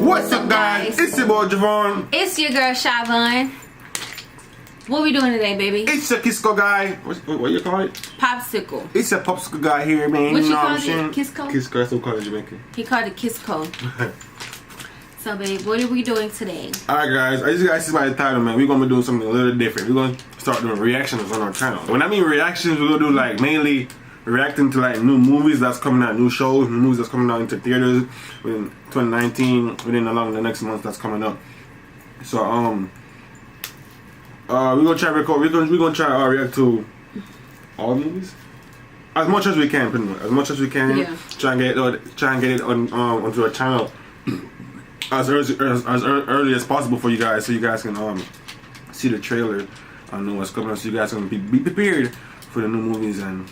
What's up, guys? It's your boy Javon. It's your girl Shavon. What we doing today, baby? It's a Kisco guy. What you call it? Popsicle. It's a popsicle guy here, man. What you you know call what I'm it? saying? Kisco? Kisco, that's what we call it in Jamaica. He called it Kisco. So, babe, what are we doing today? Alright, guys. As you guys see by the title, man, we're gonna be doing something a little different. We're gonna start doing reactions on our channel. When I mean reactions, we're gonna do like mainly reacting to like new movies that's coming out, new shows, new movies that's coming out into theaters in 2019, within along the next month that's coming up. So we're gonna try to record. We're gonna try to react to all movies as much as we can, pretty much. As much as we can. Yeah. Try and get it on onto our channel as early as possible for you guys, so you guys can see the trailer. I know what's coming up, so you guys can be prepared for the new movies and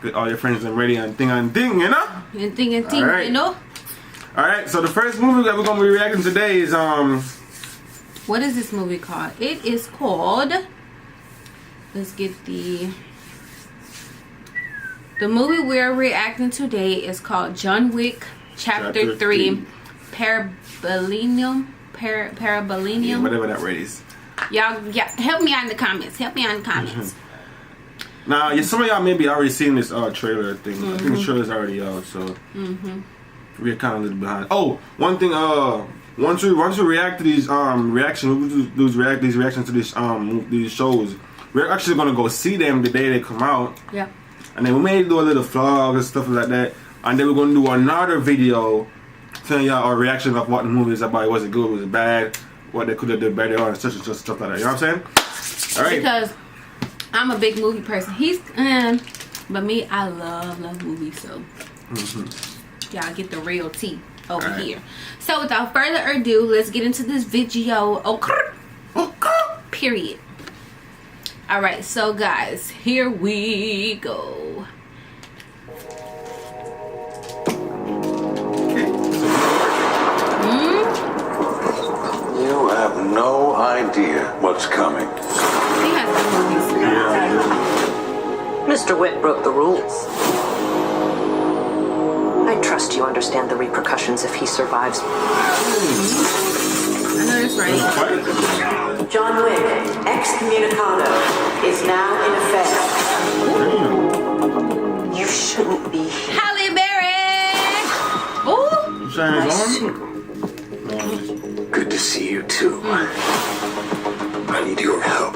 get all your friends and ready and thing, you know. And thing, Alright. you know. All right. So the first movie that we're gonna be reacting today is What is this movie called? It is called. Let's get the movie we're reacting today is called John Wick Chapter 3. Parabellum. Yeah, whatever that word is. Y'all, help me out in the comments. Help me out in the comments. Now, some of y'all maybe already seen this trailer thing. I think the trailer's already out, so we're kind of a little behind. Oh, one thing. Once we react to these reactions to these shows, we're actually gonna go see them the day they come out. Yeah. And then we may do a little vlog and stuff like that. And then we're gonna do another video telling y'all our reaction of what the movie is about. Was it good? Was it bad? What they could have done better or such and such stuff like that. You know what I'm saying? All right. Because I'm a big movie person. But me, I love movies. So y'all get the real tea over here. So without further ado, let's get into this video. Period. All right, so guys, here we go. You have no idea what's coming. He has the movies. Mr. Wick broke the rules. I trust you understand the repercussions if he survives. I know that's right. John Wick, excommunicado, is now in effect. You shouldn't be here. Halle Berry! Ooh! Good to see you too. I need your help.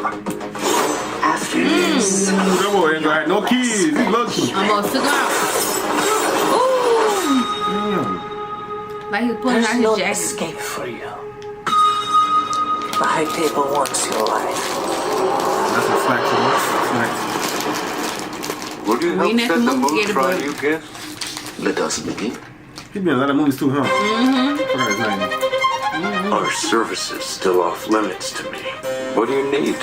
After this, That boy ain't got no keys. He's lucky. Almost took out. Ooh! Like he was pulling out there's no his jacket. escape for you. The high table wants your life. That's what snacks are. Would you We help next set the movie mood get for a our book. new guest? Let us begin. He's been in a lot of movies too, huh? Forgot his name. Our service is still off limits to me. What do you need?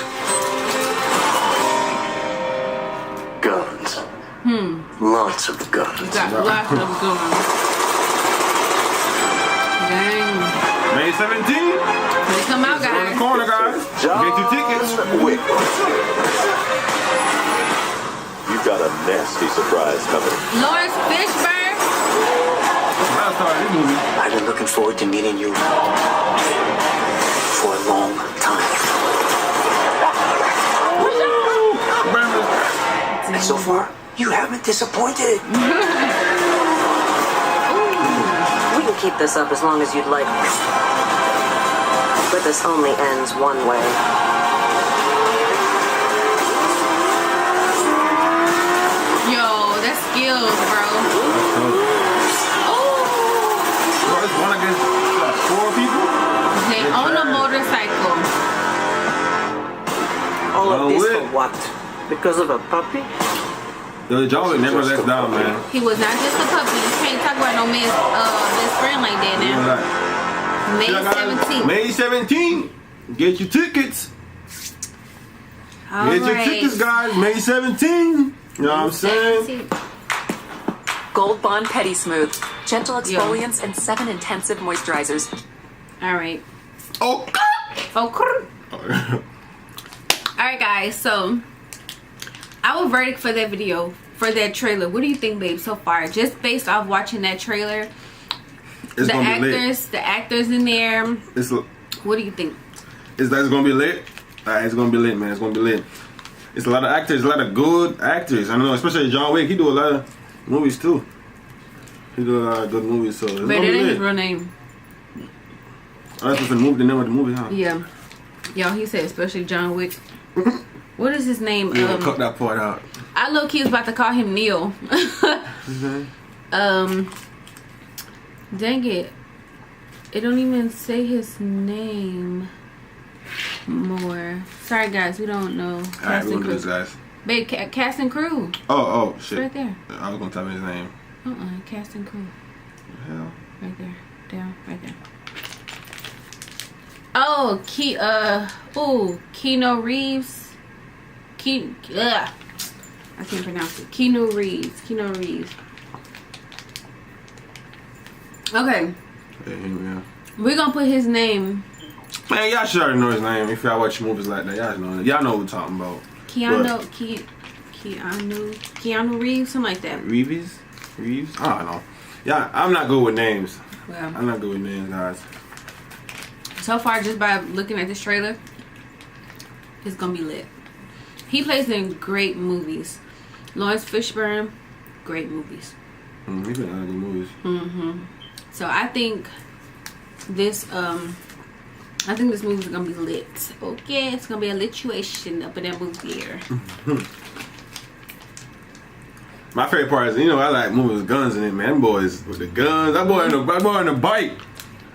Guns. Lots of guns. Got lots of guns. Dang. May 17th. They come out, On the guys. corner, guys. Get your tickets. Wick. You've got a nasty surprise coming. Lawrence Fishburne. Last time this movie. I've been looking forward to meeting you for a long time. And so far, you haven't disappointed. We can keep this up as long as you'd like. But this only ends one way. Yo, that's skills, bro. It's one against 4 people. They own a motorcycle. All Oh, of this Wick. for what? Because of a puppy? The Joe never lets down, man. He was not just a puppy. You can't talk about no best friend like that now. May 17th. May 17th. Get your tickets. All Get your right. tickets, guys. May 17th. You know what I'm saying? Gold Bond Petty Smooth. Gentle exfoliants and 7 intensive moisturizers. All right. Oh. Alright guys, so our verdict for that video, for that trailer, what do you think, babe, so far? Just based off watching that trailer, It's the gonna be lit. actors, the actors in there. What do you think? It's gonna be lit. It's gonna be lit, man. It's gonna be lit. It's a lot of actors, a lot of good actors. I know, especially John Wick. He do a lot of movies too. He do a lot of good movies, so it's But gonna that be ain't lit. his real name. Oh, that's what's the movie. The name of the movie, huh? Yeah. Yo, he said especially John Wick. What is his name? Yeah, cut that part out. I low key was about to call him Neil. Dang it. It don't even say his name more. Sorry guys, we don't know. Alright, we'll do this, guys. Babe, cast and crew. Oh, shit. Right there. I was gonna tell me his name. Cast and crew. What the hell? Right there. Down, right there. Oh, Keanu Reeves. I can't pronounce it. Keanu Reeves. Okay. Yeah. We're gonna put his name. Man, y'all should already know his name if y'all watch movies like that. Y'all know it. Y'all know what we're talking about. Keanu Reeves, something like that. Reeves? I don't know. Yeah, I'm not good with names. Well, I'm not good with names, guys. so far, just by looking at this trailer, it's gonna be lit. He plays in great movies. Lawrence Fishburne, great movies. He's been in other good movies. So I think this movie's gonna be lit. Okay, it's gonna be a lituation up in that movie here. My favorite part is, I like movies with guns in it, man. Them boys with the guns. That boy on the bike.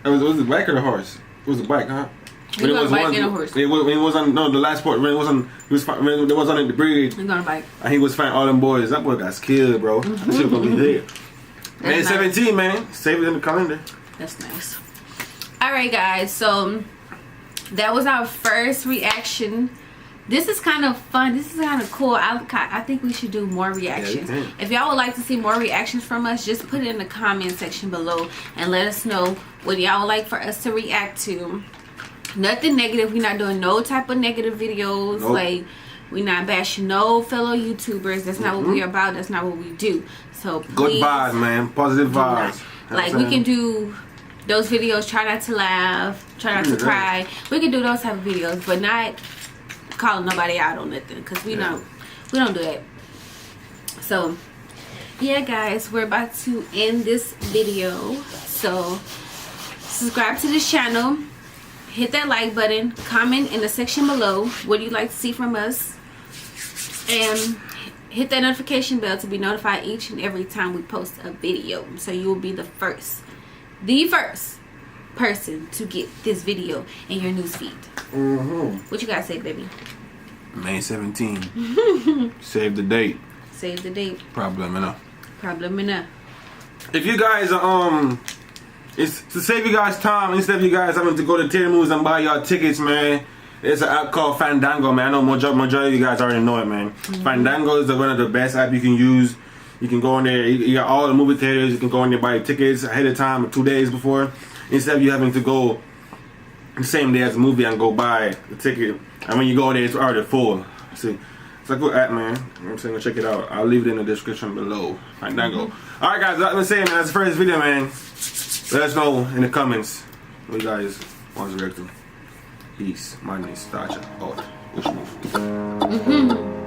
Was the bike or the horse? It was the bike, huh? He was on a bike and a horse. When he was on the last part, when it was on the bridge. He's on a bike. And he was fighting all them boys. That boy got skilled, bro. That shit gonna be lit. Man, Nice. 17, man. Save it in the calendar. That's nice. Alright guys, so that was our first reaction. This is kind of fun. This is kind of cool. I think we should do more reactions. Yeah, if y'all would like to see more reactions from us, just put it in the comment section below and let us know what y'all would like for us to react to. Nothing negative. We're not doing no type of negative videos. Nope. Like, we're not bashing no fellow YouTubers. That's not what we're about. That's not what we do. So please, Good vibes, man. Positive vibes. like, we can do those videos, try not to laugh, try not to cry. We can do those type of videos, but not calling nobody out on nothing, because we don't do that. So yeah guys, we're about to end this video. So subscribe to this channel, hit that like button, comment in the section below what you'd like to see from us, and hit that notification bell to be notified each and every time we post a video, so you will be the first person to get this video in your newsfeed. What you gotta say, baby? May 17. Save the date. Save the date. Problem enough. If you guys it's to save you guys time, instead of you guys having to go to theater movies and buy y'all tickets, man. There's an app called Fandango, man. I know majority of you guys already know it, man. Fandango is one of the best apps you can use. You can go in there. You got all the movie theaters. You can go in there, buy your tickets ahead of time or 2 days before, instead of you having to go the same day as the movie and go buy the ticket. And when you go there, it's already full. See, it's a good app, man. I'm saying, go check it out. I'll leave it in the description below. Fandango. All right, guys. Let me say, man, that's the first video, man. Let us know in the comments what you guys want to react to. Peace. My name is Stacha. Oh, which move?